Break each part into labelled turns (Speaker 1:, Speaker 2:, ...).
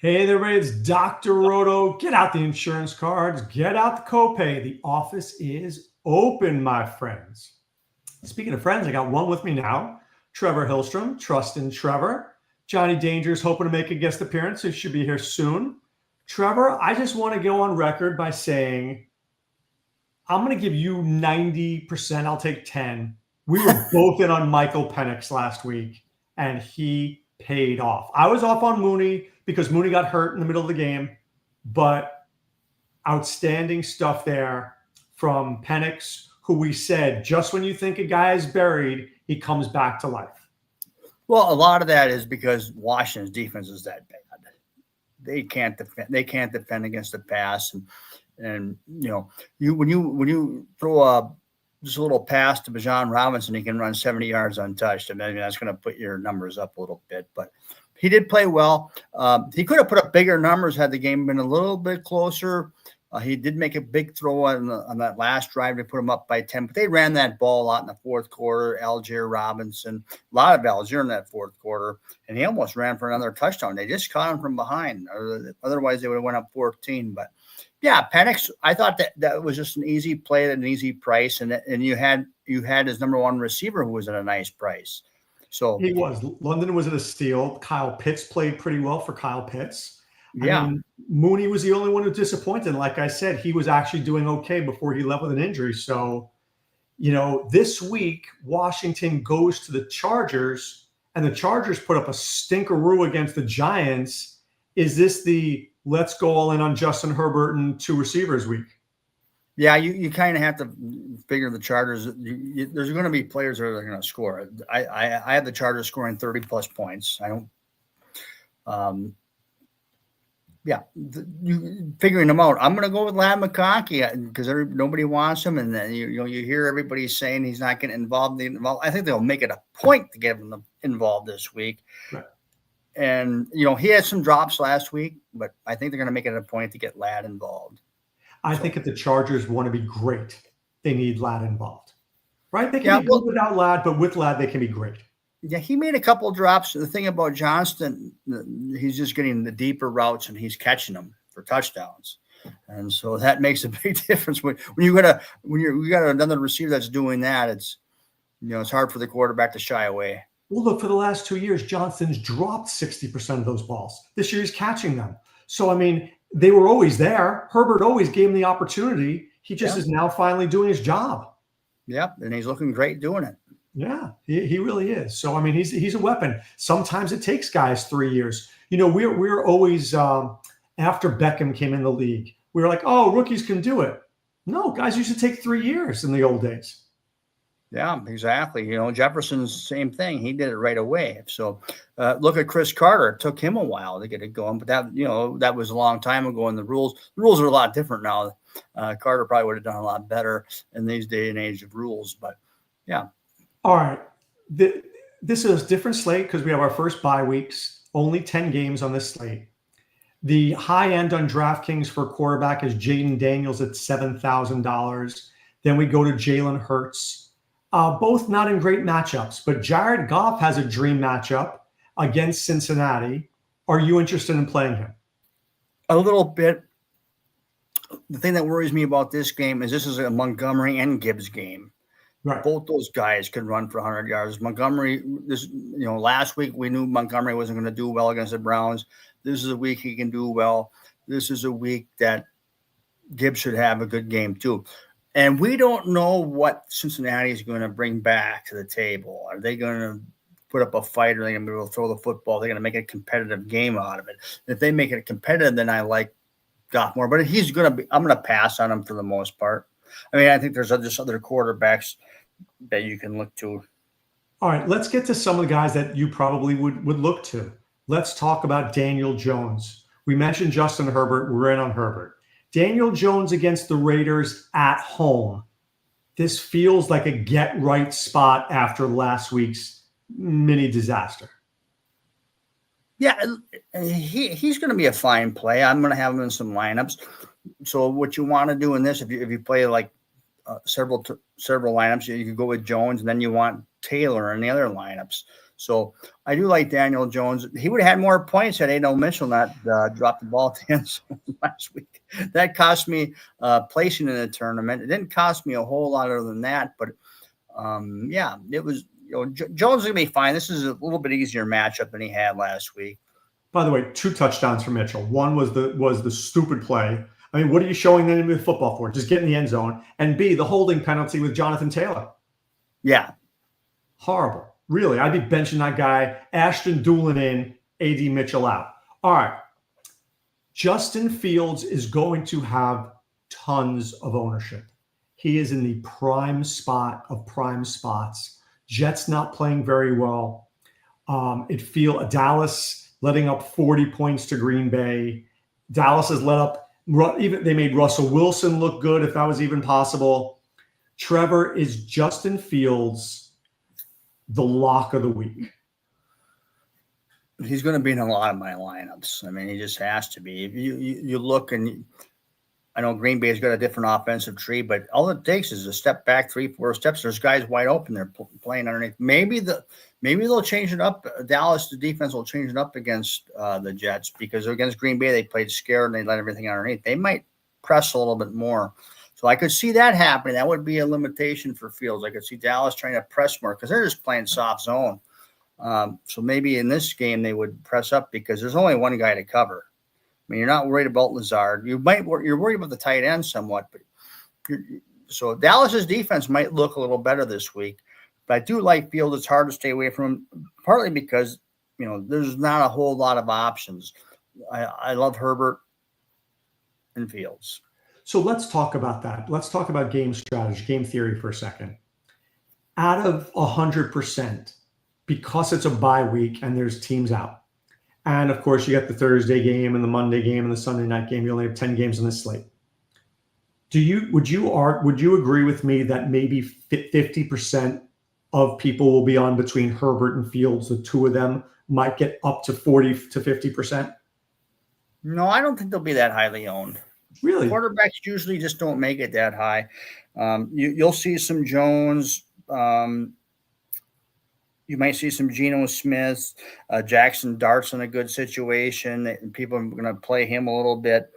Speaker 1: Hey there, everybody. It's Dr. Roto. Get out the insurance cards. Get out the copay. The office is open, my friends. Speaking of friends, I got one with me now. Trevor Hillstrom, trust in Trevor. Jonny Danger's hoping to make a guest appearance. He should be here soon. Trevor, I just want to go on record by saying I'm going to give you 90%. I'll take 10. We were both in on Michael Penix last week, and he paid off. I was off on Mooney because Mooney got hurt in the middle of the game, but outstanding stuff there from Penix, who we said, just when you think a guy is buried, he comes back to life.
Speaker 2: Well, a lot of that is because Washington's defense is that bad. They can't defend. They can't defend against the pass, and when you throw just a little pass to Bijan Robinson, he can run 70 yards untouched. I mean, that's going to put your numbers up a little bit, but he did play well. He could have put up bigger numbers had the game been a little bit closer. He did make a big throw on that last drive to put him up by 10, but they ran that ball a lot in the fourth quarter. Algier Robinson, a lot of Algier in that fourth quarter, and he almost ran for another touchdown. They just caught him from behind. Otherwise, they would have went up 14. But yeah, Penix, I thought that was just an easy play at an easy price, and you had his number one receiver who was at a nice price. So
Speaker 1: he was. London was at a steal. Kyle Pitts played pretty well for Kyle Pitts.
Speaker 2: Yeah.
Speaker 1: I mean, Mooney was the only one who disappointed. Like I said, he was actually doing okay before he left with an injury. So, this week, Washington goes to the Chargers, and the Chargers put up a stinkeroo against the Giants. Is this the let's go all in on Justin Herbert and two receivers week?
Speaker 2: Yeah, you kind of have to figure the Chargers. There's going to be players that are going to score. I have the Chargers scoring 30-plus points. I don't figuring them out. I'm going to go with Ladd McConkey because nobody wants him, and then you hear everybody saying he's not getting involved. I think they'll make it a point to get him involved this week.
Speaker 1: Right.
Speaker 2: And he had some drops last week, but I think they're going to make it a point to get Ladd involved.
Speaker 1: I think if the Chargers want to be great, they need Ladd involved, right? They can be good without Ladd, but with Ladd, they can be great.
Speaker 2: Yeah, he made a couple of drops. The thing about Johnston, he's just getting the deeper routes and he's catching them for touchdowns, and so that makes a big difference. When you got another receiver that's doing that, it's hard for the quarterback to shy away.
Speaker 1: Well, look, for the last 2 years, Johnston's dropped 60% of those balls. This year, he's catching them. So, I mean, they were always there. Herbert always gave him the opportunity. He just is now finally doing his job.
Speaker 2: Yeah, and he's looking great doing it.
Speaker 1: Yeah, he really is. So, I mean, he's a weapon. Sometimes it takes guys 3 years. We're always, after Beckham came in the league, we were like, oh, rookies can do it. No, guys used to take 3 years in the old days.
Speaker 2: Yeah, exactly. Jefferson's same thing. He did it right away. So look at Chris Carter. It took him a while to get it going, but that was a long time ago, and the rules are a lot different now. Carter probably would have done a lot better in these day and age of rules, but yeah.
Speaker 1: All right. This is a different slate because we have our first bye weeks, only 10 games on this slate. The high end on DraftKings for quarterback is Jaden Daniels at $7,000. Then we go to Jalen Hurts. Both not in great matchups, but Jared Goff has a dream matchup against Cincinnati. Are you interested in playing him?
Speaker 2: A little bit. The thing that worries me about this game is this is a Montgomery and Gibbs game.
Speaker 1: Right.
Speaker 2: Both those guys could run for 100 yards. Montgomery, last week we knew Montgomery wasn't going to do well against the Browns. This is a week he can do well. This is a week that Gibbs should have a good game too. And we don't know what Cincinnati is going to bring back to the table. Are they going to put up a fight? Or are they going to be able to throw the football? They're going to make a competitive game out of it. If they make it competitive, then I like Goff more. But I'm going to pass on him for the most part. I mean, I think there's just other quarterbacks that you can look to.
Speaker 1: All right, let's get to some of the guys that you probably would look to. Let's talk about Daniel Jones. We mentioned Justin Herbert. We're in on Herbert. Daniel Jones against the Raiders at home. This feels like a get-right spot after last week's mini disaster.
Speaker 2: Yeah, he's going to be a fine play. I'm going to have him in some lineups. So what you want to do in this, if you play like several lineups, you can go with Jones, and then you want Taylor in the other lineups. So I do like Daniel Jones. He would have had more points had Adel Mitchell not dropped the ball at the end zone last week. That cost me placing in the tournament. It didn't cost me a whole lot other than that, but yeah, it was. Jones is gonna be fine. This is a little bit easier matchup than he had last week.
Speaker 1: By the way, 2 touchdowns for Mitchell. One was the stupid play. I mean, what are you showing them with football for? Just get in the end zone. And B, the holding penalty with Jonathan Taylor.
Speaker 2: Yeah.
Speaker 1: Horrible. Really, I'd be benching that guy. Ashton Doolin in, A.D. Mitchell out. All right. Justin Fields is going to have tons of ownership. He is in the prime spot of prime spots. Jets not playing very well. Dallas letting up 40 points to Green Bay. Dallas has let up, they made Russell Wilson look good, if that was even possible. Trevor, is Justin Fields the lock of the week?
Speaker 2: He's going to be in a lot of my lineups. I mean, he just has to be. If you look, and I know Green Bay's got a different offensive tree, but all it takes is a step back, 3-4 steps. There's guys wide open. They're playing underneath. Maybe they'll change it up. Dallas, the defense will change it up against the Jets, because against Green Bay they played scared and they let everything underneath. They might press a little bit more. So I could see that happening. That would be a limitation for Fields. I could see Dallas trying to press more because they're just playing soft zone. So maybe in this game they would press up because there's only one guy to cover. I mean, you're not worried about Lazard. You're worried about the tight end somewhat, but so Dallas's defense might look a little better this week. But I do like Fields. It's hard to stay away from him, partly because there's not a whole lot of options. I love Herbert and Fields.
Speaker 1: So let's talk about that. Let's talk about game strategy, game theory for a second. Out of 100%, because it's a bye week and there's teams out, and of course you got the Thursday game and the Monday game and the Sunday night game. You only have 10 games on this slate. Would you agree with me that maybe 50% of people will be on between Herbert and Fields? The two of them might get up to 40 to 50%.
Speaker 2: No, I don't think they'll be that highly owned.
Speaker 1: Really?
Speaker 2: Quarterbacks usually just don't make it that high. You'll see some Jones. You might see some Geno Smith. Jackson Dart's in a good situation. People are going to play him a little bit.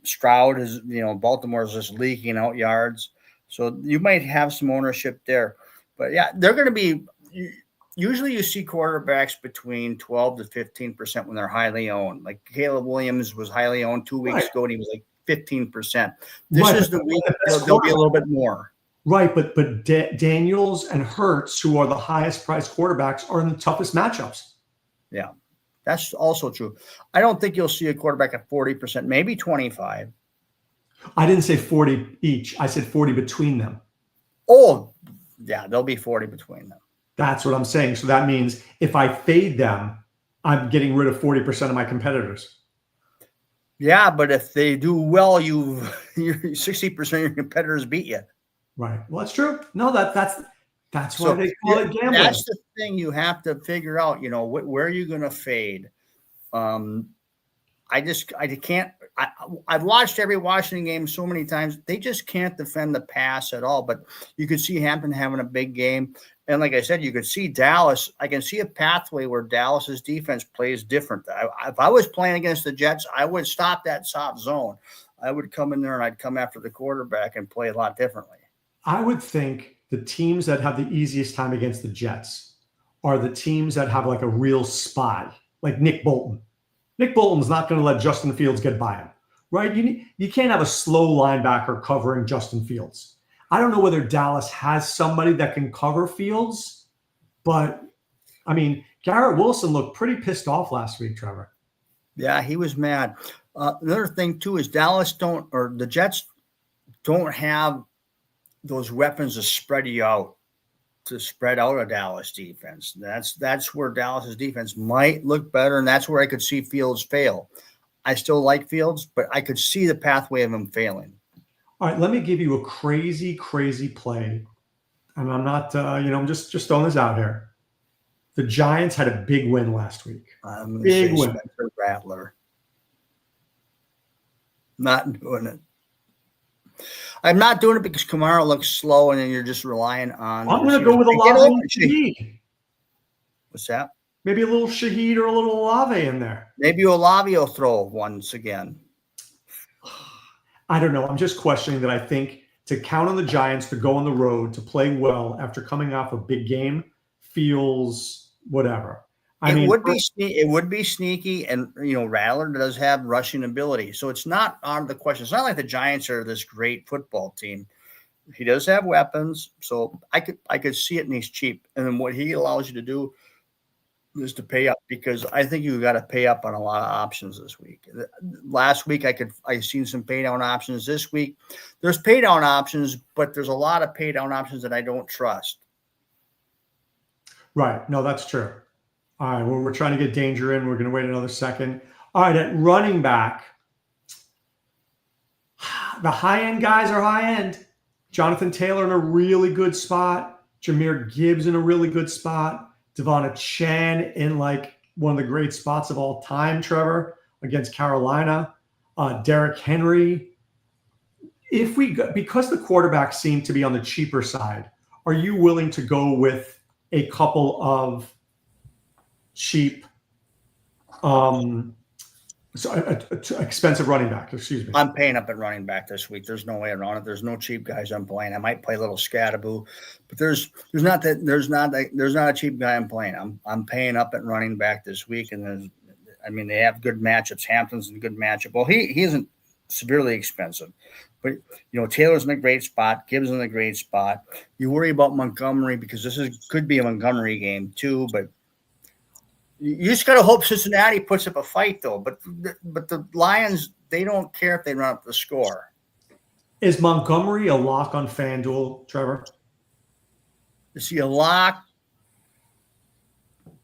Speaker 2: Stroud is, Baltimore is just leaking out yards. So you might have some ownership there. But, yeah, they're going to be – usually you see quarterbacks between 12 to 15% when they're highly owned. Like Caleb Williams was highly owned 2 weeks ago, and he was like 15%. This is the week there'll be a little bit more.
Speaker 1: Right, but Daniels and Hurts, who are the highest priced quarterbacks, are in the toughest matchups.
Speaker 2: Yeah, that's also true. I don't think you'll see a quarterback at 40%, maybe 25.
Speaker 1: I didn't say 40 each. I said 40 between them.
Speaker 2: Oh, yeah, there'll be 40 between them.
Speaker 1: That's what I'm saying. So that means if I fade them, I'm getting rid of 40% of my competitors.
Speaker 2: Yeah, but if they do well, 60% of your competitors beat you.
Speaker 1: Right. Well, that's true. No, that's why they call it gambling.
Speaker 2: That's the thing you have to figure out. Where are you going to fade? I can't. I've watched every Washington game so many times. They just can't defend the pass at all. But you could see Hampton having a big game. And like I said, you could see Dallas. I can see a pathway where Dallas's defense plays different. If I was playing against the Jets, I would stop that soft zone. I would come in there and I'd come after the quarterback and play a lot differently.
Speaker 1: I would think the teams that have the easiest time against the Jets are the teams that have like a real spy, like Nick Bolton. Nick Bolton's not going to let Justin Fields get by him, right? You can't have a slow linebacker covering Justin Fields. I don't know whether Dallas has somebody that can cover Fields, but I mean, Garrett Wilson looked pretty pissed off last week, Trevor.
Speaker 2: Yeah, he was mad. Another thing too is the Jets don't have those weapons to spread out a Dallas defense. That's where Dallas's defense might look better, and that's where I could see Fields fail. I still like Fields, but I could see the pathway of him failing.
Speaker 1: All right, let me give you a crazy, crazy play, and I'm not, I'm just throwing this out here. The Giants had a big win last week. Big win.
Speaker 2: Spencer Rattler. Not doing it. I'm not doing it because Kamara looks slow, and then you're just relying on.
Speaker 1: I'm going to go with a lot of speed.
Speaker 2: What's that?
Speaker 1: Maybe a little Shaheed or a little Olave in there.
Speaker 2: Maybe Olave will throw once again.
Speaker 1: I don't know. I'm just questioning that. I think to count on the Giants to go on the road to play well after coming off a big game feels whatever.
Speaker 2: It would be sneaky, and Rattler does have rushing ability, so it's not out of the question. It's not like the Giants are this great football team. He does have weapons, so I could see it, and he's cheap. And then what he allows you to do is to pay up, because I think you got to pay up on a lot of options this week. Last week I seen some pay down options. This week there's pay down options, but there's a lot of pay down options that I don't trust.
Speaker 1: Right. No, that's true. All right. Well, we're trying to get Danger in. We're going to wait another second. All right. At running back, the high-end guys are high-end. Jonathan Taylor in a really good spot. Jahmyr Gibbs in a really good spot. Devon Chen in like one of the great spots of all time, Trevor, against Carolina. Derrick Henry. Because the quarterbacks seem to be on the cheaper side, are you willing to go with a couple of cheap, expensive running back? Excuse me.
Speaker 2: I'm paying up at running back this week. There's no way around it. There's no cheap guys I'm playing. I might play a little Scattaboo, but there's not a cheap guy I'm playing. I'm paying up at running back this week, and they have good matchups. Hampton's in a good matchup. Well, he isn't severely expensive, but Taylor's in a great spot. Gibbs in a great spot. You worry about Montgomery because could be a Montgomery game too, but you just got to hope Cincinnati puts up a fight, though. But the Lions, they don't care if they run up the score.
Speaker 1: Is Montgomery a lock on FanDuel, Trevor?
Speaker 2: Is he a lock?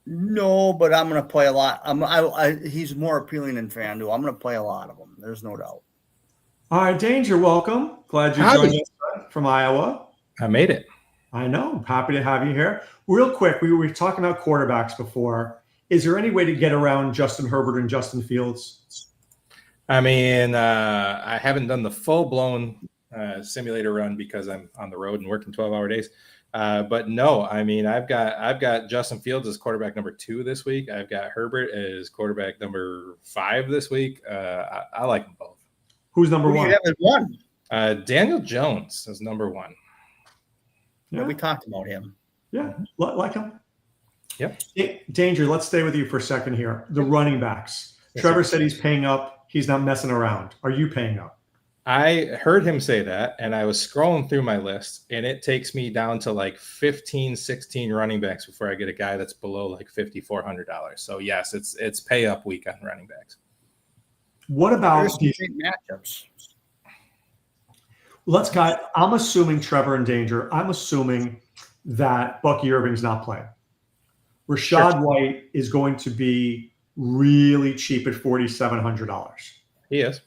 Speaker 2: No, but I'm going to play a lot. He's more appealing than FanDuel. I'm going to play a lot of them. There's no doubt.
Speaker 1: All right, Danger, welcome. Glad you joined us from Iowa.
Speaker 3: I made it.
Speaker 1: I know. Happy to have you here. Real quick, we were talking about quarterbacks before. Is there any way to get around Justin Herbert and Justin Fields?
Speaker 3: I haven't done the full-blown simulator run because I'm on the road and working 12-hour days. But no, I've got Justin Fields as quarterback number 2 this week. I've got Herbert as quarterback number 5 this week. I like them both.
Speaker 1: Who's number 1?
Speaker 2: You have at 1.
Speaker 3: Daniel Jones is number 1.
Speaker 2: Yeah, we talked about him.
Speaker 1: Yeah, like him.
Speaker 3: Yep.
Speaker 1: Danger, let's stay with you for a second here. The running backs. Trevor said he's paying up. He's not messing around. Are you paying up?
Speaker 3: I heard him say that, and I was scrolling through my list, and it takes me down to like 15, 16 running backs before I get a guy that's below like $5,400. So yes, it's pay up week on running backs.
Speaker 2: What about the matchups?
Speaker 1: I'm assuming Trevor and Danger. I'm assuming that Bucky Irving's not playing. Rashad White is going to be really cheap at $4,700.
Speaker 3: He is.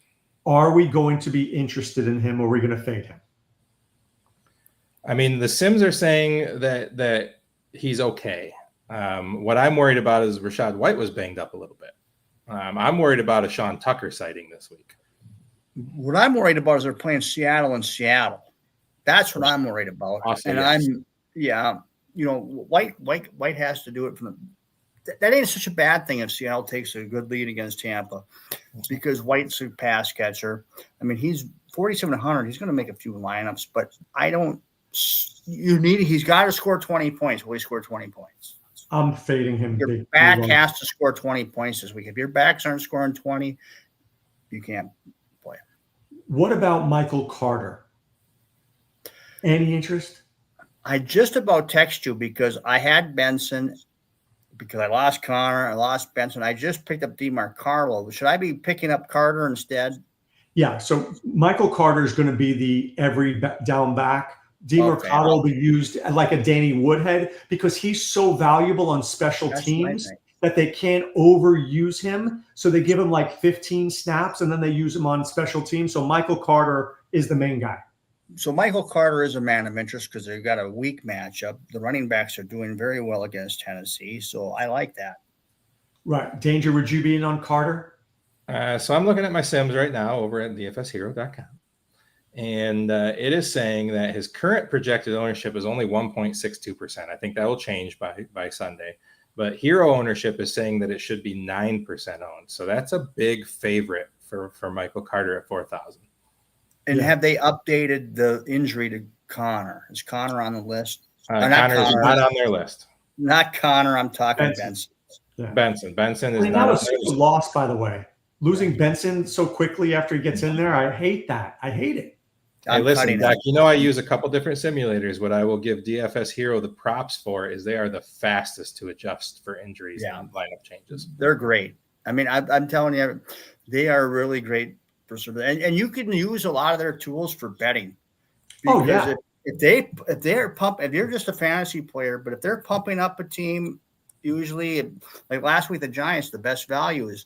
Speaker 1: Are we going to be interested in him, or are we going to fade him?
Speaker 3: The Sims are saying that he's okay. What I'm worried about is Rashad White was banged up a little bit. I'm worried about a Sean Tucker sighting this week.
Speaker 2: What I'm worried about is they're playing Seattle in Seattle. That's what I'm worried about. White has to do it from the. That ain't such a bad thing if Seattle takes a good lead against Tampa, because White's a pass catcher. He's 4,700. He's going to make a few lineups, but I don't. He's got to score 20 points. Will he score 20 points?
Speaker 1: I'm fading him.
Speaker 2: Your back has to score 20 points this week. If your backs aren't scoring 20, you can't play.
Speaker 1: What about Michael Carter? Any interest?
Speaker 2: I just about text you because I had Benson. Because I lost Connor, I lost Benson. I just picked up DeMarcolo. Should I be picking up Carter instead?
Speaker 1: Yeah. So Michael Carter is going to be the every down back. DeMarcolo will be used like a Danny Woodhead because he's so valuable on special teams that they can't overuse him. So they give him like 15 snaps and then they use him on special teams. So Michael Carter is the main guy.
Speaker 2: So Michael Carter is a man of interest because they've got a weak matchup. The running backs are doing very well against Tennessee, so I like that.
Speaker 1: Right. Danger, would you be in on Carter?
Speaker 3: So I'm looking at my Sims right now over at dfshero.com. And it is saying that his current projected ownership is only 1.62%. I think that will change by Sunday. but Hero ownership is saying that it should be 9% owned. So that's a big favorite for Michael Carter at 4,000.
Speaker 2: And have they updated the injury to Connor? Is Connor on the list?
Speaker 3: Connor is not on their list.
Speaker 2: Not Connor. I'm talking Benson.
Speaker 1: Yeah.
Speaker 3: Benson is
Speaker 1: that was such a loss, by the way. Losing Benson so quickly after he gets in there, I hate that. I hate it.
Speaker 3: Hey, listen, Doc, I use a couple different simulators. What I will give DFS Hero the props for is they are the fastest to adjust for injuries and lineup changes.
Speaker 2: They're great. I mean, I'm telling you, they are really great for and you can use a lot of their tools for betting.
Speaker 1: Oh yeah.
Speaker 2: If you're just a fantasy player, but if they're pumping up a team, usually like last week the Giants, the best value is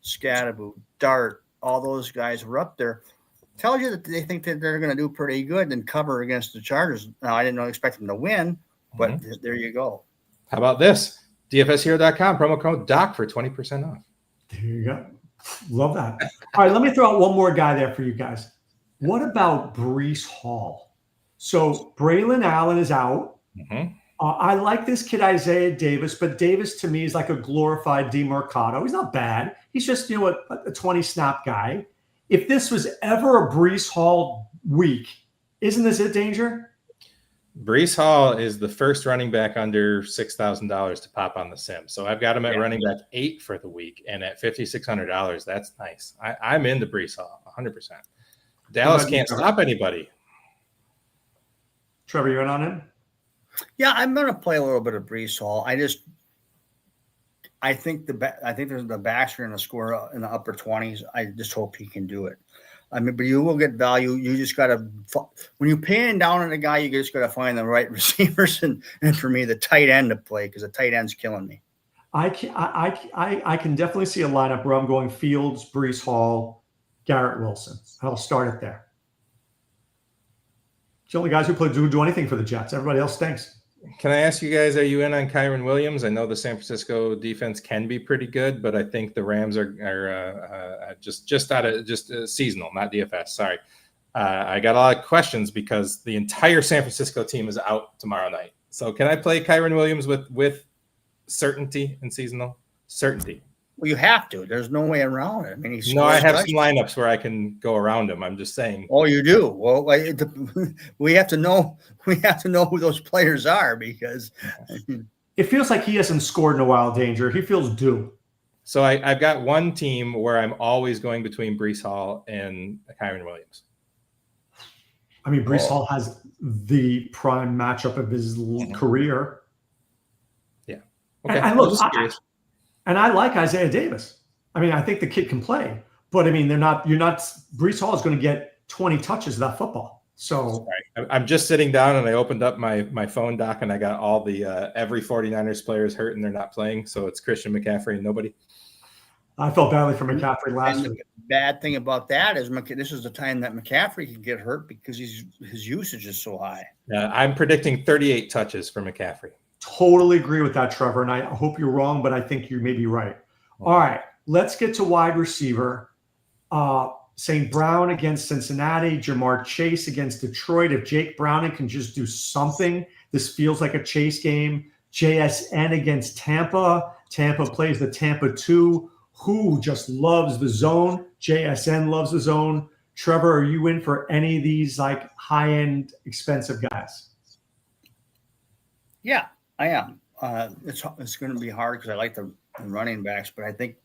Speaker 2: Scatterbo, Dart, all those guys were up there. Tells you that they think that they're going to do pretty good and cover against the Chargers. Now, I didn't expect them to win, but there you go.
Speaker 3: How about this? DFSHero.com, promo code DOC for 20% off.
Speaker 1: There you go. Love that. All right, let me throw out one more guy there for you guys. What about Breece Hall? So Braylon Allen is out. I like this kid, Isaiah Davis, but Davis to me is like a glorified DeMarcado. He's not bad. He's just, a 20 snap guy. If this was ever a Breece Hall week, isn't this a danger?
Speaker 3: Breece Hall is the first running back under $6,000 to pop on the sim. So I've got him at running back 8 for the week. And at $5,600, that's nice. I'm into Breece Hall 100%. Dallas can't stop anybody.
Speaker 1: Trevor, you in on him?
Speaker 2: Yeah, I'm going to play a little bit of Breece Hall. I think there's the backs are going to score in the upper 20s. I just hope he can do it. I mean, but you will get value. You just got to, when you're paying down on a guy, you just got to find the right receivers and for me, the tight end to play because the tight end's killing me.
Speaker 1: I can definitely see a lineup where I'm going Fields, Breece Hall, Garrett Wilson. I'll start it there. It's the only guys who do anything for the Jets. Everybody else stinks.
Speaker 3: Can I ask you guys, are you in on Kyren Williams? I know the San Francisco defense can be pretty good, but I think the Rams are just seasonal, not DFS. Sorry. I got a lot of questions because the entire San Francisco team is out tomorrow night. So can I play Kyren Williams with certainty in seasonal? Certainty.
Speaker 2: Well, you have to. There's no way around it. I mean,
Speaker 3: I have some lineups where I can go around him. I'm just saying.
Speaker 2: Oh, you do? Well, we have to know. We have to know who those players are because
Speaker 1: it feels like he hasn't scored in a while. Danger. He feels due.
Speaker 3: So I've got one team where I'm always going between Breece Hall and Kyren Williams.
Speaker 1: I mean, Breece Hall has the prime matchup of his career.
Speaker 3: Yeah. Okay.
Speaker 1: And look, I like Isaiah Davis. I mean, I think the kid can play, but I mean, Breece Hall is going to get 20 touches of that football. So
Speaker 3: I'm just sitting down and I opened up my phone doc and I got all the every 49ers players hurt and they're not playing. So it's Christian McCaffrey and nobody.
Speaker 1: I felt badly for McCaffrey last week.
Speaker 2: The bad thing about that is this is the time that McCaffrey can get hurt because his usage is so high.
Speaker 3: I'm predicting 38 touches for McCaffrey.
Speaker 1: Totally agree with that, Trevor. And I hope you're wrong, but I think you may be right. All right, let's get to wide receiver. St. Brown against Cincinnati, Jamar Chase against Detroit. If Jake Browning can just do something, this feels like a Chase game. JSN against Tampa. Tampa plays the Tampa 2. Who just loves the zone? JSN loves the zone. Trevor, are you in for any of these like high-end expensive guys?
Speaker 2: Yeah, I am. It's going to be hard because I like the running backs, but I think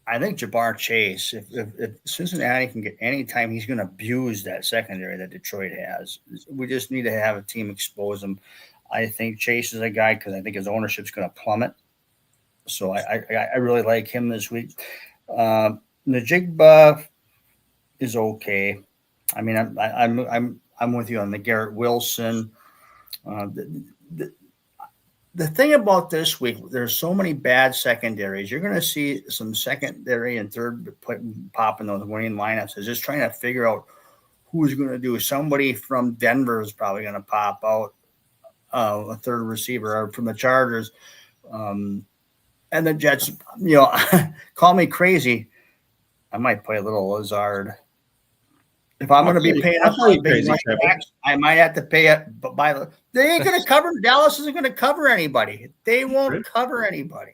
Speaker 2: Jamar Chase, if Cincinnati can get any time, he's going to abuse that secondary that Detroit has. We just need to have a team expose him. I think Chase is a guy because I think his ownership is going to plummet. So I really like him this week. Najigba is okay. I mean, I'm with you on the Garrett Wilson. The thing about this week, there's so many bad secondaries. You're going to see some secondary and third pop in those winning lineups. Is just trying to figure out who's going to do. Somebody from Denver is probably going to pop out a third receiver, or from the Chargers. And the Jets, call me crazy. I might play a little Lazard. If I'm going to be paying up
Speaker 3: I'll
Speaker 2: for big running backs, I might have to pay it. But they ain't going to cover. Dallas isn't going to cover anybody. They won't cover anybody.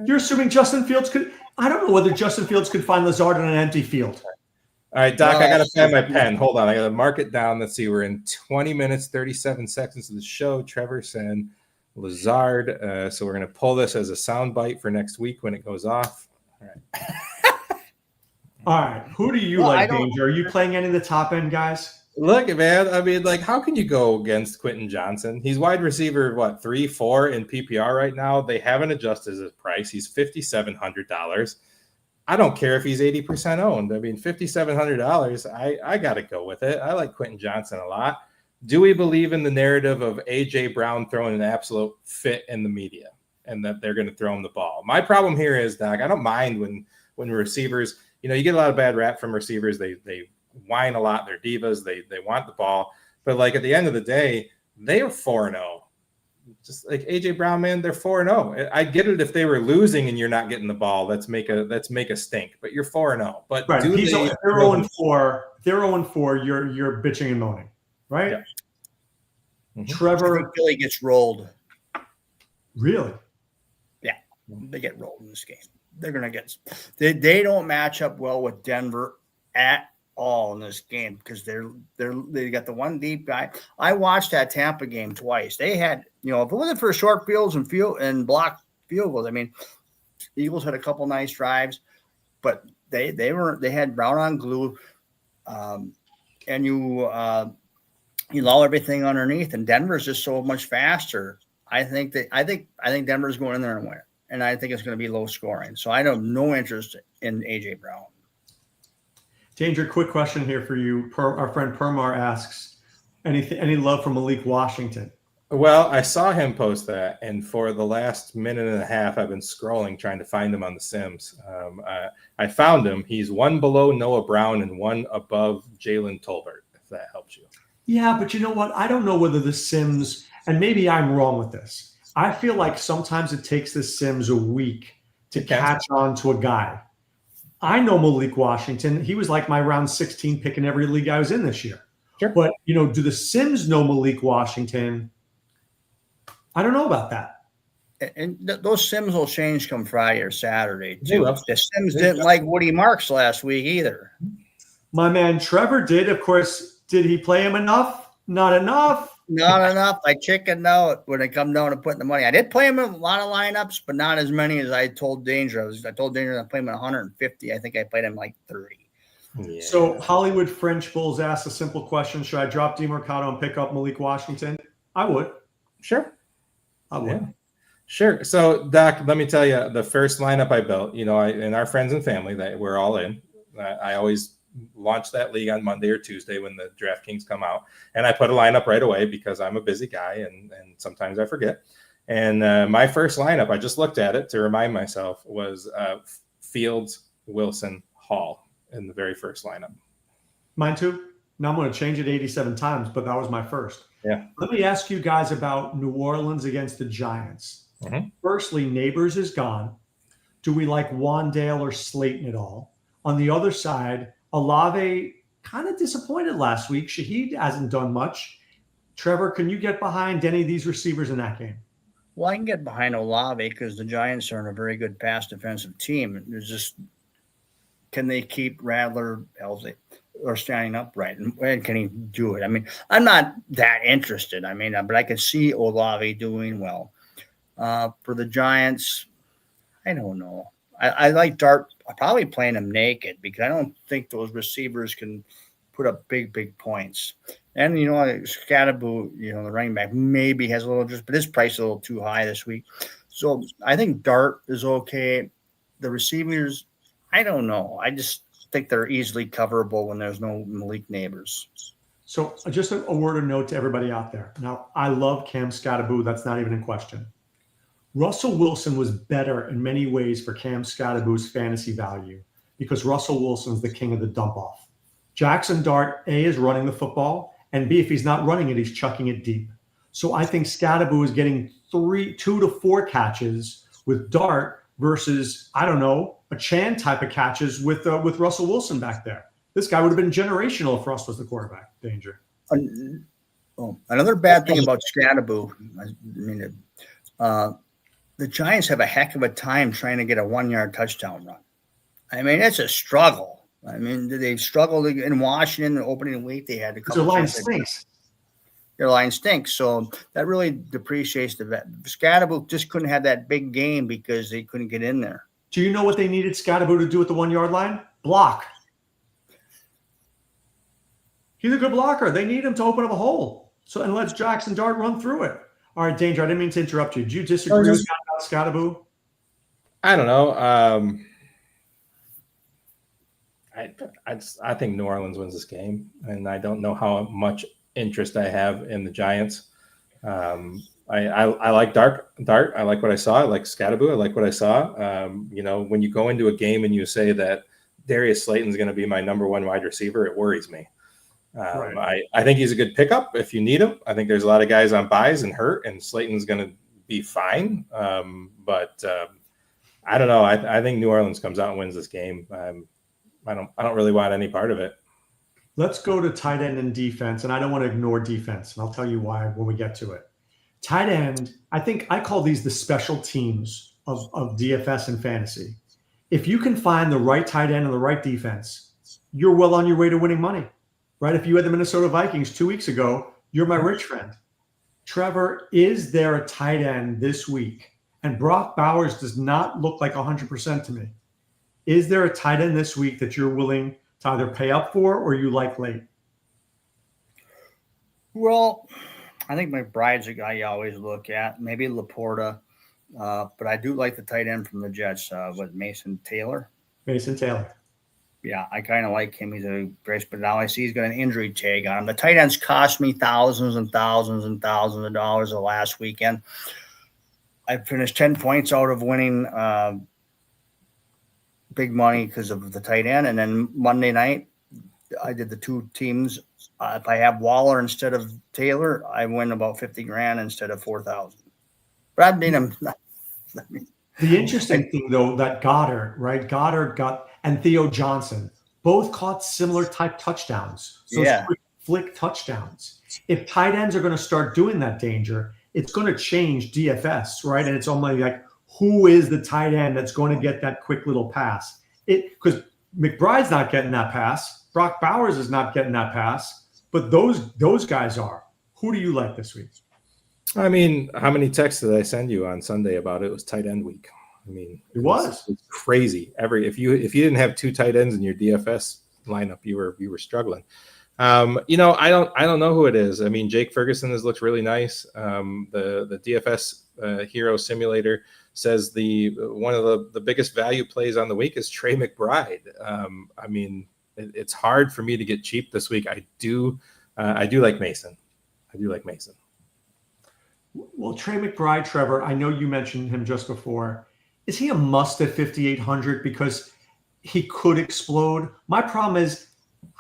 Speaker 1: You're assuming Justin Fields could. I don't know whether Justin Fields could find Lazard on an empty field.
Speaker 3: All right, Doc, I got to find my pen. Hold on. I got to mark it down. Let's see. We're in 20 minutes, 37 seconds of the show. Trevor said Lazard. So we're going to pull this as a sound bite for next week when it goes off. All right.
Speaker 1: All right. Who do you like, Danger? Are you playing any of the top end guys?
Speaker 3: Look, man. I mean, like, how can you go against Quentin Johnson? He's wide receiver, 3, 4 in PPR right now. They haven't adjusted his price. He's $5,700. I don't care if he's 80% owned. I mean, $5,700. I got to go with it. I like Quentin Johnson a lot. Do we believe in the narrative of A.J. Brown throwing an absolute fit in the media and that they're going to throw him the ball? My problem here is, Doc, I don't mind when receivers, you get a lot of bad rap from receivers. They whine a lot. They're divas. They want the ball. But, like, at the end of the day, they are 4-0. Just like A.J. Brown, man, they're 4-0. I get it if they were losing and you're not getting the ball. Let's make a stink. But you're 4-0. But
Speaker 1: right.
Speaker 3: They're
Speaker 1: 0-4. They're 0-4. You're bitching and moaning, right?
Speaker 3: Yeah. Mm-hmm.
Speaker 2: Trevor, I think Philly gets rolled.
Speaker 1: Really?
Speaker 2: Yeah, they get rolled in this game. They're gonna get. They don't match up well with Denver at all in this game because they got the one deep guy. I watched that Tampa game twice. They had, if it wasn't for short fields and block field goals, I mean, Eagles had a couple nice drives, but they had Brown on glue, and you allow everything underneath, and Denver's just so much faster. I think Denver's going in there and win, and I think it's going to be low scoring. So I have no interest in A.J. Brown.
Speaker 1: Danger, quick question here for you. Our friend Permar asks, any love from Malik Washington?
Speaker 3: Well, I saw him post that, and for the last minute and a half, I've been scrolling trying to find him on the Sims. I found him. He's one below Noah Brown and one above Jalen Tolbert, if that helps you.
Speaker 1: Yeah, but you know what? I don't know whether the Sims, and maybe I'm wrong with this. I feel like sometimes it takes the Sims a week to catch on to a guy. I know Malik Washington. He was like my round 16 pick in every league I was in this year.
Speaker 3: Sure.
Speaker 1: But, do the Sims know Malik Washington? I don't know about that.
Speaker 2: And those Sims will change come Friday or Saturday, too. The Sims didn't like Woody Marks last week either.
Speaker 1: My man Trevor did. Of course, did he play him enough? Not enough.
Speaker 2: Not enough. I chickened out when it come down to putting the money. I did play him in a lot of lineups, but not as many as I told Danger. I told Danger I played him at 150. I think I played him like 30.
Speaker 1: Yeah. So Hollywood French Bulls asked a simple question. Should I drop DeMarcado and pick up Malik Washington? I would.
Speaker 3: Sure.
Speaker 1: I would.
Speaker 3: Yeah. Sure. So, Doc, let me tell you, the first lineup I built, and our friends and family, that we're all in. I always launch that league on Monday or Tuesday when the DraftKings come out. And I put a lineup right away because I'm a busy guy and sometimes I forget. And my first lineup, I just looked at it to remind myself, was Fields, Wilson, Hall in the very first lineup.
Speaker 1: Mine too. Now I'm going to change it 87 times, but that was my first.
Speaker 3: Yeah.
Speaker 1: Let me ask you guys about New Orleans against the Giants.
Speaker 3: Mm-hmm.
Speaker 1: Firstly, Neighbors is gone. Do we like Wandale or Slayton at all? On the other side, Olave kind of disappointed last week. Shaheed hasn't done much. Trevor, can you get behind any of these receivers in that game?
Speaker 2: Well, I can get behind Olave because the Giants are in a very good pass defensive team. There's just, can they keep Rattler, Elsie, or standing upright? And can he do it? I mean, I'm not that interested. I mean, but I can see Olave doing well. For the Giants, I don't know. I like Dart. I'm probably playing him naked because I don't think those receivers can put up big points. And, Scatterboo, the running back maybe has a little interest, but his price is a little too high this week. So I think Dart is okay. The receivers, I don't know. I just think they're easily coverable when there's no Malik Neighbors.
Speaker 1: So just a word of note to everybody out there. Now, I love Cam Scatterboo. That's not even in question. Russell Wilson was better in many ways for Cam Scatterboo's fantasy value because Russell Wilson's the king of the dump off. Jackson Dart, A, is running the football, and B, if he's not running it, he's chucking it deep. So I think Scatterboo is getting 2 to 4 catches with Dart versus, I don't know, a Chan type of catches with Russell Wilson back there. This guy would have been generational if Russ was the quarterback. Danger.
Speaker 2: Another bad thing about Scadaboo, the Giants have a heck of a time trying to get a 1-yard touchdown run. I mean, it's a struggle. I mean, they struggled in Washington the opening week. They had a couple.
Speaker 1: Their line stinks.
Speaker 2: Their line stinks. So that really depreciates the vet. Scadaboo just couldn't have that big game because they couldn't get in there.
Speaker 1: Do you know what they needed Scadaboo to do at the 1-yard line? Block. He's a good blocker. They need him to open up a hole. So and let Jackson Dart run through it. All right, Danger, I didn't mean to interrupt you. Do you disagree with Scadaboo?
Speaker 3: I don't know. I think New Orleans wins this game, and I don't know how much interest I have in the Giants. I like Dart. I like what I saw. I like Scadaboo. I like what I saw. When you go into a game and you say that Darius Slayton's going to be my number 1 wide receiver, it worries me. Right. I think he's a good pickup if you need him. I think there's a lot of guys on buys and hurt, and Slayton's going to be fine. But I don't know. I think New Orleans comes out and wins this game. I don't really want any part of it.
Speaker 1: Let's go to tight end and defense, and I don't want to ignore defense, and I'll tell you why when we get to it. Tight end, I think I call these the special teams of DFS and fantasy. If you can find the right tight end and the right defense, you're well on your way to winning money, right? If you had the Minnesota Vikings 2 weeks ago, you're my rich friend. Trevor, is there a tight end this week? And Brock Bowers does not look like 100% to me. Is there a tight end this week that you're willing to either pay up for or you like late?
Speaker 2: Well, I think McBride's a guy you always look at. Maybe Laporta. But I do like the tight end from the Jets with Mason Taylor.
Speaker 1: Mason Taylor.
Speaker 2: Yeah, I kind of like him. He's a great, but now I see he's got an injury tag on him. The tight ends cost me thousands and thousands and thousands of dollars the last weekend. I finished 10 points out of winning big money because of the tight end. And then Monday night, I did the 2 teams. If I have Waller instead of Taylor, I win about 50 grand instead of 4,000. But I mean,
Speaker 1: the interesting thing, though, that Goddard and Theo Johnson both caught similar type touchdowns. So quick flick touchdowns. If tight ends are going to start doing that, Danger, it's going to change DFS, right? And it's only like, who is the tight end that's going to get that quick little pass? Because McBride's not getting that pass. Brock Bowers is not getting that pass. But those guys are. Who do you like this week?
Speaker 3: I mean, how many texts did I send you on Sunday about it was tight end week? I mean,
Speaker 1: it was
Speaker 3: crazy. If you didn't have 2 tight ends in your DFS lineup, you were struggling. I don't know who it is. I mean, Jake Ferguson has looked really nice. The DFS Hero Simulator says one of the biggest value plays on the week is Trey McBride. I mean, it's hard for me to get cheap this week. I do like Mason.
Speaker 1: Well, Trey McBride, Trevor, I know you mentioned him just before. Is he a must at 5,800 because he could explode? My problem is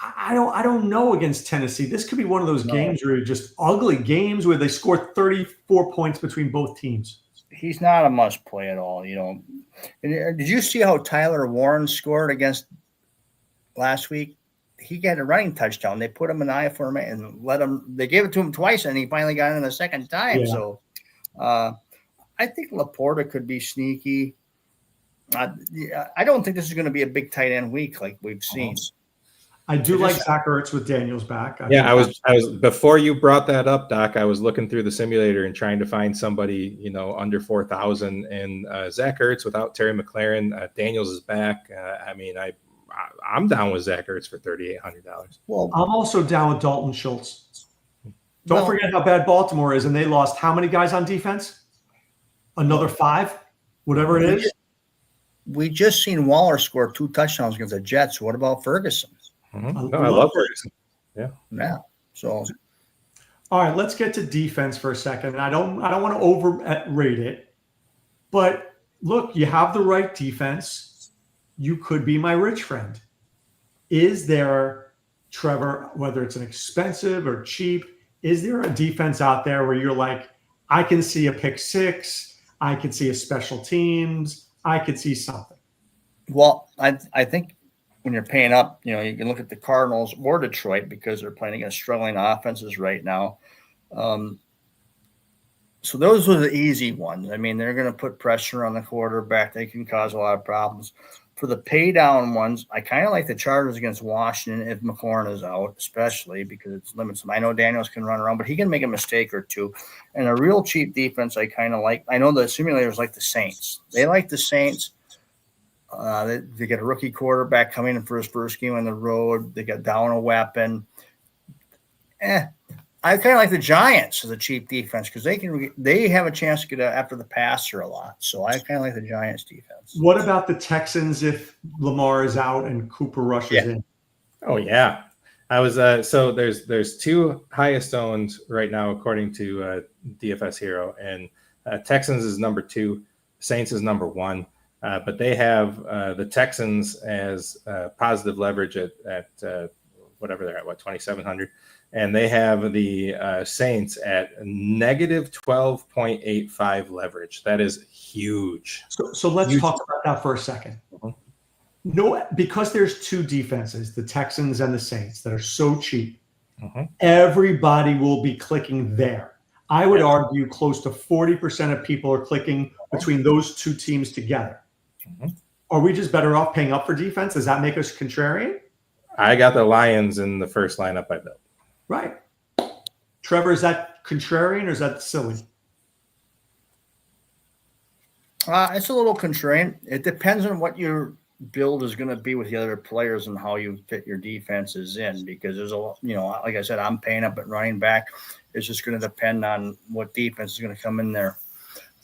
Speaker 1: I don't know against Tennessee. This could be one of those games where just ugly games where they score 34 points between both teams.
Speaker 2: He's not a must play at all. Did you see how Tyler Warren scored against last week? He got a running touchdown. They put him in I formation and they gave it to him twice, and he finally got in the second time. Yeah. So I think Laporta could be sneaky. I don't think this is going to be a big tight end week like we've seen.
Speaker 1: I do like Zach Ertz with Daniels back.
Speaker 3: I was before you brought that up, Doc. I was looking through the simulator and trying to find somebody, under 4,000, and Zach Ertz without Terry McLaurin. Daniels is back. I'm down with Zach Ertz for $3,800.
Speaker 1: Well, I'm also down with Dalton Schultz. Don't forget how bad Baltimore is, and they lost how many guys on defense? Another 5, whatever it is.
Speaker 2: We just seen Waller score 2 touchdowns against the Jets. What about Ferguson?
Speaker 3: Mm-hmm. I love Ferguson.
Speaker 2: Yeah. So,
Speaker 1: all right, let's get to defense for a second. And I don't want to overrate it, but look, you have the right defense. You could be my rich friend. Is there, Trevor, whether it's an expensive or cheap, is there a defense out there where you're like, I can see a pick 6, I could see a special teams, I could see something?
Speaker 2: Well, I think when you're paying up, you can look at the Cardinals or Detroit because they're playing against struggling offenses right now. So those are the easy ones. I mean, they're going to put pressure on the quarterback. They can cause a lot of problems. For the pay down ones, I kind of like the Chargers against Washington if McLaurin is out, especially because it limits him. I know Daniels can run around, but he can make a mistake or two. And a real cheap defense I kind of like. I know the simulators like the Saints. They like the Saints. They get a rookie quarterback coming in for his first game on the road. They got down a weapon. I kind of like the Giants as a cheap defense because they have a chance to get after the passer a lot. So I kind of like the Giants defense.
Speaker 1: What about the Texans if Lamar is out and Cooper rushes in?
Speaker 3: Oh yeah, I was so there's two highest owned right now according to DFS Hero, and Texans is number 2, Saints is number 1, but they have the Texans as positive leverage at whatever they're at, 2,700. And they have the Saints at negative 12.85 leverage. That is huge.
Speaker 1: So let's talk about that for a second. No, because there's two defenses, the Texans and the Saints, that are so cheap, everybody will be clicking there. I would argue close to 40% of people are clicking between those two teams together. Are we just better off paying up for defense? Does that make us contrarian?
Speaker 3: I got the Lions in the first lineup I built.
Speaker 1: Right. Trevor, is that contrarian or is that silly?
Speaker 2: It's a little contrarian. It depends on what your build is going to be with the other players and how you fit your defenses in, because there's like I said, I'm paying up at running back. It's just going to depend on what defense is going to come in there.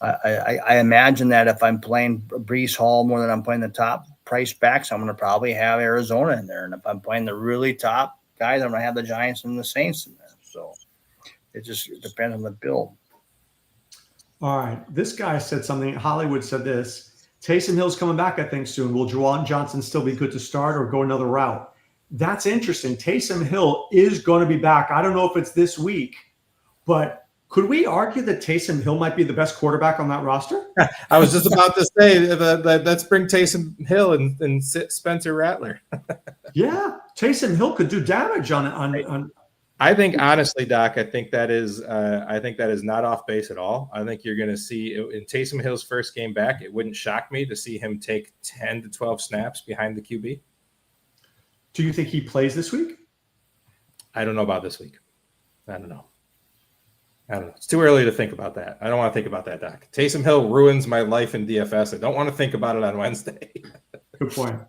Speaker 2: I imagine that if I'm playing Breece Hall more than I'm playing the top price backs, I'm going to probably have Arizona in there. And if I'm playing the really top guys, I'm going to have the Giants and the Saints in there. So it just depends on the build.
Speaker 1: All right. This guy said something. Hollywood said this. Taysom Hill's coming back, I think, soon. Will Juwan Johnson still be good to start or go another route? That's interesting. Taysom Hill is going to be back. I don't know if it's this week, but could we argue that Taysom Hill might be the best quarterback on that roster?
Speaker 3: I was just about to say that let's bring Taysom Hill and Spencer Rattler.
Speaker 1: Yeah, Taysom Hill could do damage on.
Speaker 3: I think honestly, Doc, I think that is not off base at all. I think you're going to see in Taysom Hill's first game back. It wouldn't shock me to see him take 10 to 12 snaps behind the QB.
Speaker 1: Do you think he plays this week?
Speaker 3: I don't know about this week. I don't know. It's too early to think about that. I don't want to think about that, Doc. Taysom Hill ruins my life in DFS. I don't want to think about it on Wednesday.
Speaker 1: Good point.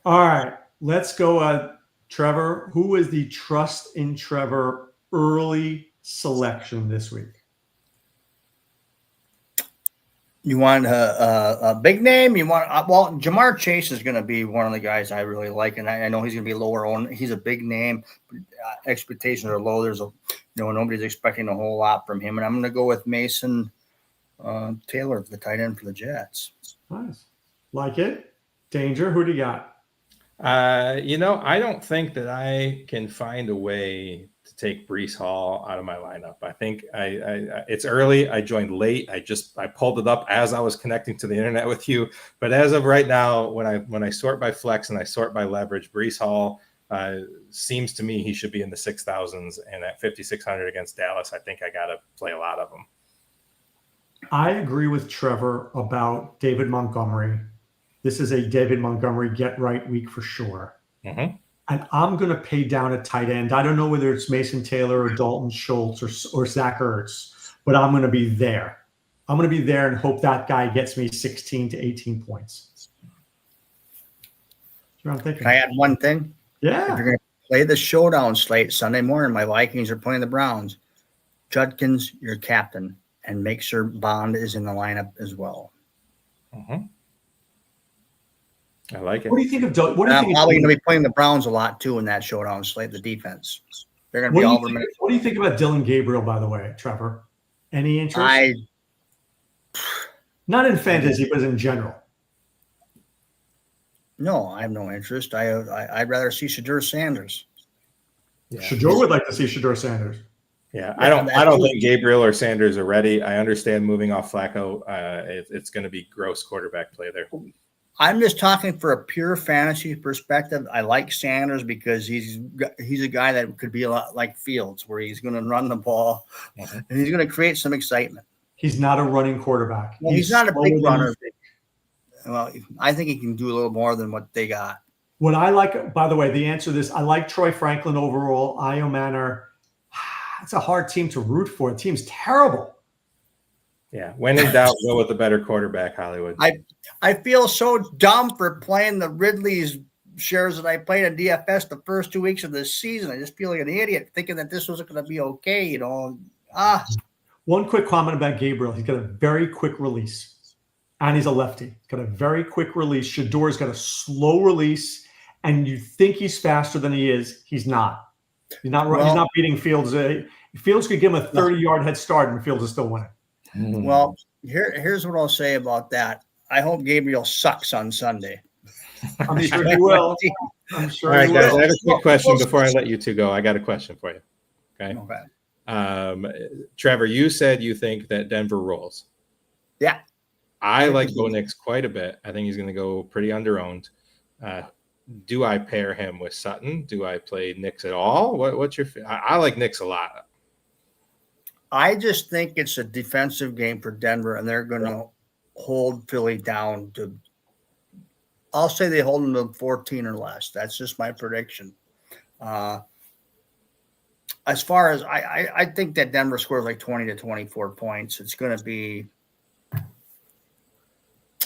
Speaker 1: All right, let's go. Trevor, who is the trust in Trevor early selection this week?
Speaker 2: You want a big name? You want Jamar Chase is going to be one of the guys I really like, and I know he's going to be lower on. He's a big name. Expectations are low. There's nobody's expecting a whole lot from him, and I'm going to go with Mason Taylor, the tight end for the Jets.
Speaker 1: Nice, like it. Danger. Who do you got?
Speaker 3: I don't think that I can find a way to take Breece Hall out of my lineup. I think it's early. I joined late. I pulled it up as I was connecting to the internet with you. But as of right now, when I sort by flex and I sort by leverage, Breece Hall seems to me he should be in the 6,000s, and at 5,600 against Dallas, I think I got to play a lot of them.
Speaker 1: I agree with Trevor about David Montgomery. This is a David Montgomery get right week for sure.
Speaker 3: Mm-hmm.
Speaker 1: And I'm going to pay down a tight end. I don't know whether it's Mason Taylor or Dalton Schultz or Zach Ertz, but I'm going to be there. I'm going to be there and hope that guy gets me 16 to 18 points. That's what I'm thinking.
Speaker 2: Can I add one thing?
Speaker 1: Yeah.
Speaker 2: If you're going to play the showdown slate Sunday morning, my Vikings are playing the Browns. Judkins, your captain, and make sure Bond is in the lineup as well.
Speaker 3: Mm-hmm. I like it.
Speaker 1: What do you think of
Speaker 2: I'm probably going to be playing the Browns a lot too in that showdown slate, the defense. They're going to be all over minutes.
Speaker 1: What do you think about Dylan Gabriel, by the way, Trevor? Any interest? Not in fantasy, but in general.
Speaker 2: No, I have no interest. I'd rather see Shedeur Sanders.
Speaker 1: Yeah. Shedeur would like to see Shedeur Sanders.
Speaker 3: Yeah, I don't think Gabriel or Sanders are ready. I understand moving off Flacco. It's going to be gross quarterback play there.
Speaker 2: I'm just talking for a pure fantasy perspective. I like Sanders because he's a guy that could be a lot like Fields, where he's going to run the ball and he's going to create some excitement.
Speaker 1: He's not a running quarterback.
Speaker 2: Well, he's not a big runner. Well, I think he can do a little more than what they got.
Speaker 1: What I like, by the way, the answer to this, I like Troy Franklin overall. Io Manor, it's a hard team to root for. The team's terrible.
Speaker 3: Yeah. When in doubt, go with the better quarterback, Hollywood.
Speaker 2: I feel so dumb for playing the Ridley's shares that I played in DFS the first 2 weeks of this season. I just feel like an idiot thinking that this was going to be okay, you know.
Speaker 1: One quick comment about Gabriel. He's got a very quick release, and he's a lefty. He's got a very quick release. Shador's got a slow release, and you think he's faster than he is. He's not. He's not beating Fields. Fields could give him a 30-yard head start, and Fields is still winning.
Speaker 2: Well, here's what I'll say about that. I hope Gabriel sucks on Sunday.
Speaker 1: I'm sure he will. I'm sure
Speaker 3: All right,
Speaker 1: he
Speaker 3: guys,
Speaker 1: will.
Speaker 3: I have a quick question before I let you two go. I got a question for you. Okay. Trevor, you said you think that Denver rolls.
Speaker 2: Yeah.
Speaker 3: I like Bo Nix quite a bit. I think he's going to go pretty underowned. Do I pair him with Sutton? Do I play Nix at all? What's your? I like Nix a lot.
Speaker 2: I just think it's a defensive game for Denver, and they're going to hold Philly down to. I'll say they hold them to 14 or less. That's just my prediction. As far as I think that Denver scores like 20 to 24 points. It's going to be.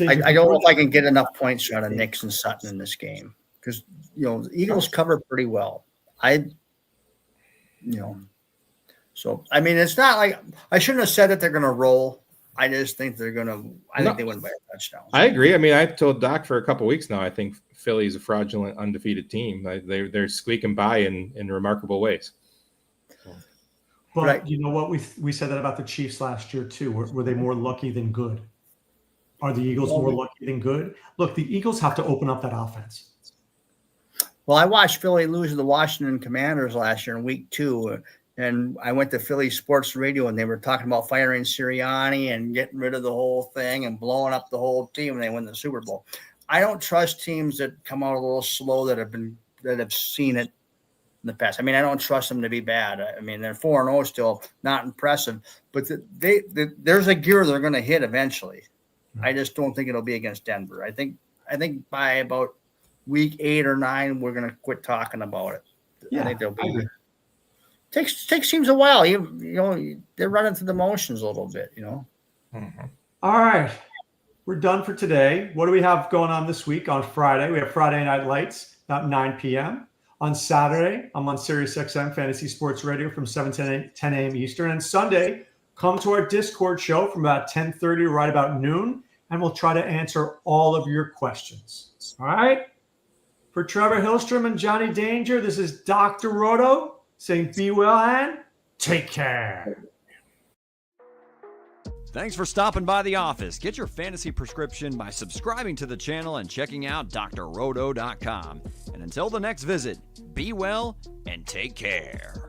Speaker 2: I don't know if I can get enough points out of Nix and Sutton in this game because the Eagles cover pretty well. So I mean, it's not like I shouldn't have said that they're going to roll. I just think they're going to. I think they win by a touchdown.
Speaker 3: I agree. I mean, I told Doc for a couple of weeks now. I think Philly's a fraudulent, undefeated team. They're squeaking by in remarkable ways.
Speaker 1: But you know what? We said that about the Chiefs last year too. Were they more lucky than good? Are the Eagles more lucky than good? Look, the Eagles have to open up that offense.
Speaker 2: Well, I watched Philly lose to the Washington Commanders last year in week 2. And I went to Philly Sports Radio, and they were talking about firing Sirianni and getting rid of the whole thing and blowing up the whole team, and they win the Super Bowl. I don't trust teams that come out a little slow that have seen it in the past. I mean, I don't trust them to be bad. I mean, they're 4-0 still, not impressive, but there's a gear they're going to hit eventually. I just don't think it'll be against Denver. I think by about week 8 or 9, we're going to quit talking about it.
Speaker 1: Yeah,
Speaker 2: I think they'll be. Takes teams a while. They're running through the motions a little bit.
Speaker 3: Mm-hmm.
Speaker 1: All right, we're done for today. What do we have going on this week? On Friday, we have Friday Night Lights about 9 p.m. On Saturday, I'm on Sirius XM Fantasy Sports Radio from 7 to 10 a.m. Eastern. And Sunday, come to our Discord show from about 10:30 to right about noon, and we'll try to answer all of your questions. All right? For Trevor Hillstrom and Jonny Danger, this is Dr. Roto saying be well and take care.
Speaker 4: Thanks for stopping by the office. Get your fantasy prescription by subscribing to the channel and checking out drroto.com. And until the next visit, be well and take care.